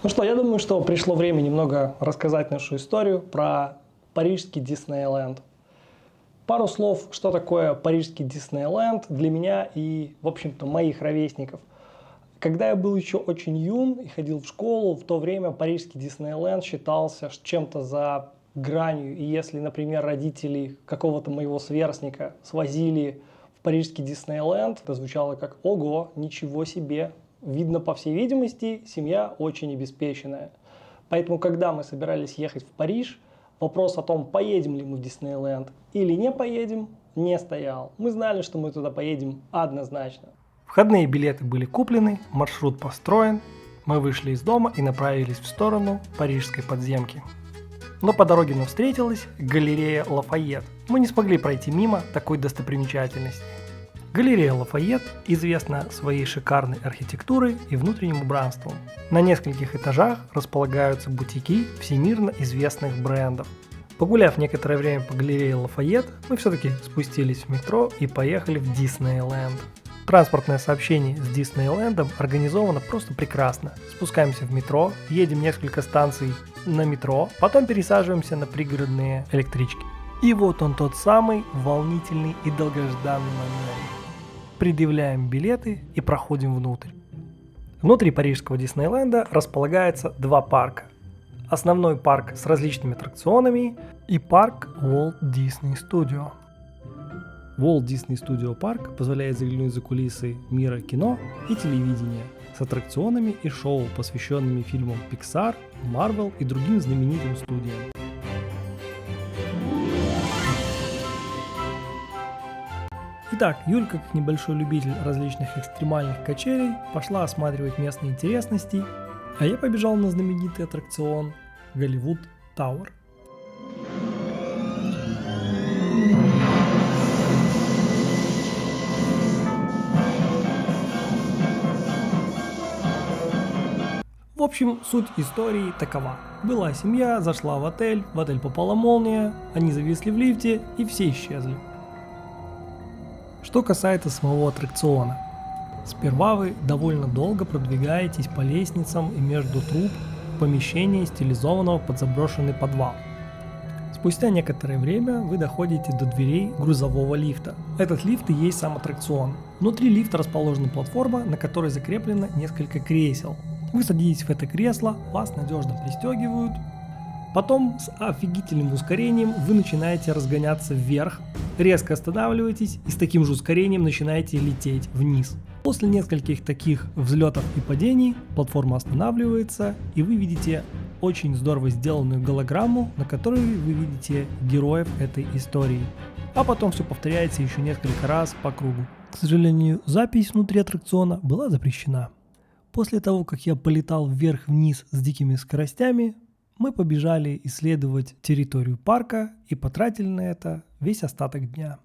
Ну что, я думаю, что пришло время немного рассказать нашу историю про парижский Диснейленд. Пару слов, что такое парижский Диснейленд для меня и, в общем-то, моих ровесников. Когда я был еще очень юн и ходил в школу, в то время парижский Диснейленд считался чем-то за гранью. И если, например, родители какого-то моего сверстника свозили в парижский Диснейленд, это звучало как «Ого, ничего себе!» Видно, по всей видимости, семья очень обеспеченная. Поэтому, когда мы собирались ехать в Париж, вопрос о том, поедем ли мы в Диснейленд или не поедем, не стоял. Мы знали, что мы туда поедем однозначно. Входные билеты были куплены, маршрут построен, мы вышли из дома и направились в сторону парижской подземки. Но по дороге нам встретилась галерея Лафайет. Мы не смогли пройти мимо такой достопримечательности. Галерея Лафайет известна своей шикарной архитектурой и внутренним убранством. На нескольких этажах располагаются бутики всемирно известных брендов. Погуляв некоторое время по галерее Лафайет, мы все-таки спустились в метро и поехали в Диснейленд. Транспортное сообщение с Диснейлендом организовано просто прекрасно. Спускаемся в метро, едем несколько станций на метро, потом пересаживаемся на пригородные электрички. И вот он тот самый волнительный и долгожданный момент. Предъявляем билеты и проходим внутрь. Внутри парижского Диснейленда располагается два парка. Основной парк с различными аттракционами и парк Walt Disney Studio. Walt Disney Studio Park позволяет заглянуть за кулисы мира кино и телевидения с аттракционами и шоу, посвященными фильмам Pixar, Marvel и другим знаменитым студиям. Итак, Юлька, как небольшой любитель различных экстремальных качелей, пошла осматривать местные интересности, а я побежал на знаменитый аттракцион Голливуд Тауэр. В общем, суть истории такова. Была семья, зашла в отель попала молния, они зависли в лифте и все исчезли. Что касается самого аттракциона. Сперва вы довольно долго продвигаетесь по лестницам и между труб в помещении, стилизованного под заброшенный подвал. Спустя некоторое время вы доходите до дверей грузового лифта. Этот лифт и есть сам аттракцион. Внутри лифта расположена платформа, на которой закреплено несколько кресел. Вы садитесь в это кресло, вас надежно пристегивают. Потом с офигительным ускорением вы начинаете разгоняться вверх, резко останавливаетесь и с таким же ускорением начинаете лететь вниз. После нескольких таких взлетов и падений платформа останавливается и вы видите очень здорово сделанную голограмму, на которой вы видите героев этой истории. А потом все повторяется еще несколько раз по кругу. К сожалению, запись внутри аттракциона была запрещена. После того, как я полетал вверх-вниз с дикими скоростями, мы побежали исследовать территорию парка и потратили на это весь остаток дня.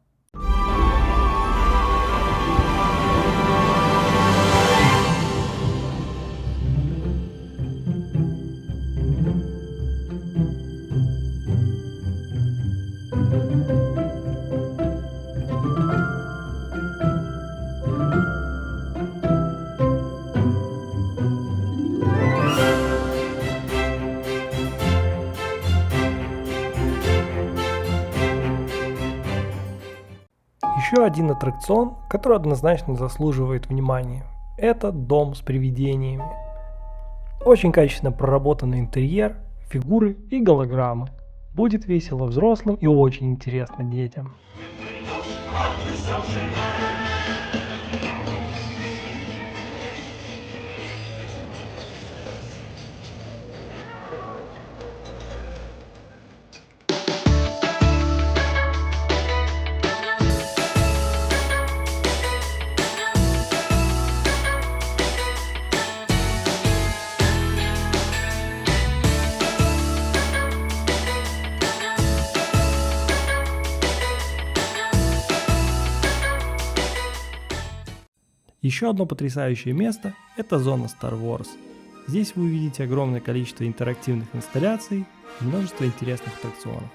Еще один аттракцион, который однозначно заслуживает внимания. Это дом с привидениями. Очень качественно проработанный интерьер, фигуры и голограммы. Будет весело взрослым и очень интересно детям. Еще одно потрясающее место – это зона Star Wars. Здесь вы увидите огромное количество интерактивных инсталляций и множество интересных аттракционов.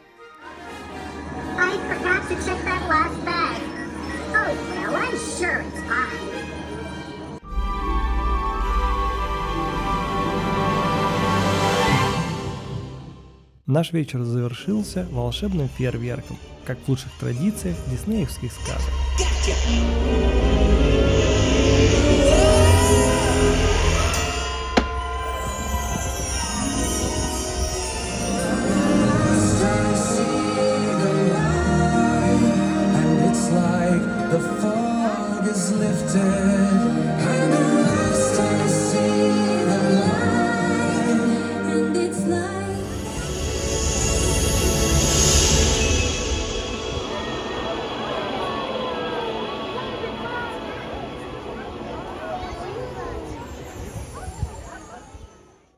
Наш вечер завершился волшебным фейерверком, как в лучших традициях диснеевских сказок.